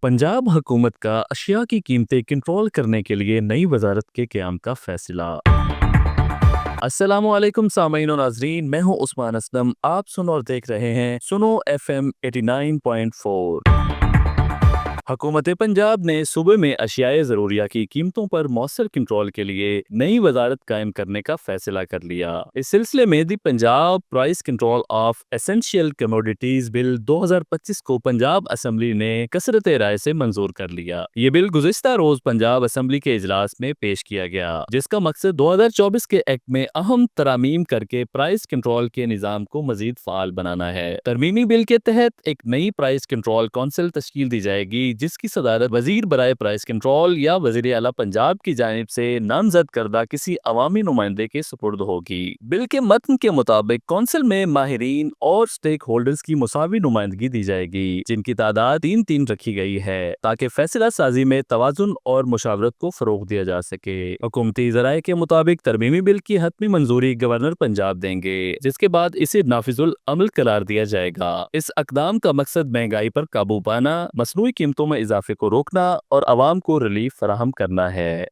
पंजाब हुकूमत का अशिया की कीमतें कंट्रोल करने के लिए नई वजारत के क़याम का फैसला। अस्सलामुअलैकुम सामीन और नाज़रीन, मैं हूं उस्मान असलम। आप सुन और देख रहे हैं सुनो एफएम 89.4। हुकूमत पंजाब ने सूबे में अशियाए ज़रूरिया की कीमतों पर मौसर कंट्रोल के लिए नई वजारत कायम करने का फैसला कर लिया। इस सिलसिले में the Punjab price control of essential commodities bill 2025 को पंजाब असम्बली ने कसरत राय से मंजूर कर लिया। ये बिल गुज़िश्ता रोज पंजाब असम्बली के इजलास में पेश किया गया, जिसका मकसद 2024 के एक्ट में अहम तरामीम करके प्राइस कंट्रोल के निज़ाम को मजीद फाल बनाना है। तरमीमी बिल के तहत एक नई प्राइस कंट्रोल कौंसिल तश्कील दी जाएगी, जिसकी सदारत वजीर बराए प्राइस कंट्रोल या वजीर आला पंजाब की जानिब से नामजद करदा किसी अवामी नुमाइंदे के सुपुर्द होगी। बिल के मतन के मुताबिक कौंसिल में माहिरीन और स्टेक होल्डर्स की मुसावी नुमाइंदगी दी जाएगी, जिनकी तादाद 3-3 रखी गई है, ताकि फैसला साजी में तवाजुन और मुशावरत को फरोग दिया जा सके। हुकूमती ज़राए के मुताबिक तरमीमी बिल की हतमी मंजूरी गवर्नर पंजाब देंगे, जिसके बाद इसे नाफिजुल अमल करार दिया जाएगा। इस अकदाम का मकसद महंगाई पर काबू पाना, मसनूई कीमतों में इजाफे को रोकना और आवाम को रिलीफ फराहम करना है।